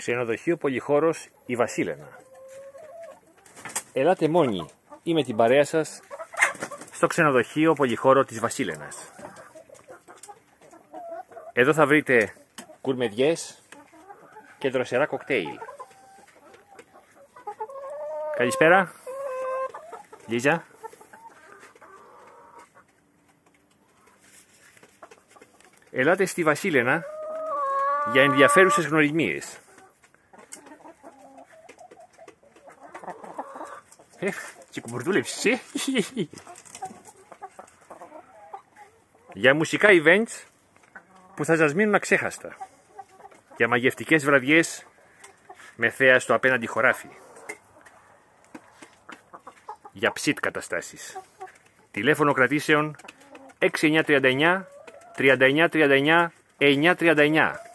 Ξενοδοχείο Πολυχώρος η Βασίλενα. Ελάτε μόνοι ή με την παρέα σας στο ξενοδοχείο Πολυχώρο της Βασίλενας. Εδώ θα βρείτε κουρμεδιές και δροσερά κοκτέιλ. Καλησπέρα, Λίζα. Ελάτε στη Βασίλενα για ενδιαφέρουσες γνωριμίες. Και κουμπουρδούλεψε. Για μουσικά events που θα σας μείνουν αξέχαστα. Για μαγευτικές βραδιές με θέα στο απέναντι χωράφι. Για ψιτ καταστάσεις. Τηλέφωνο κρατήσεων 6939 3939 939.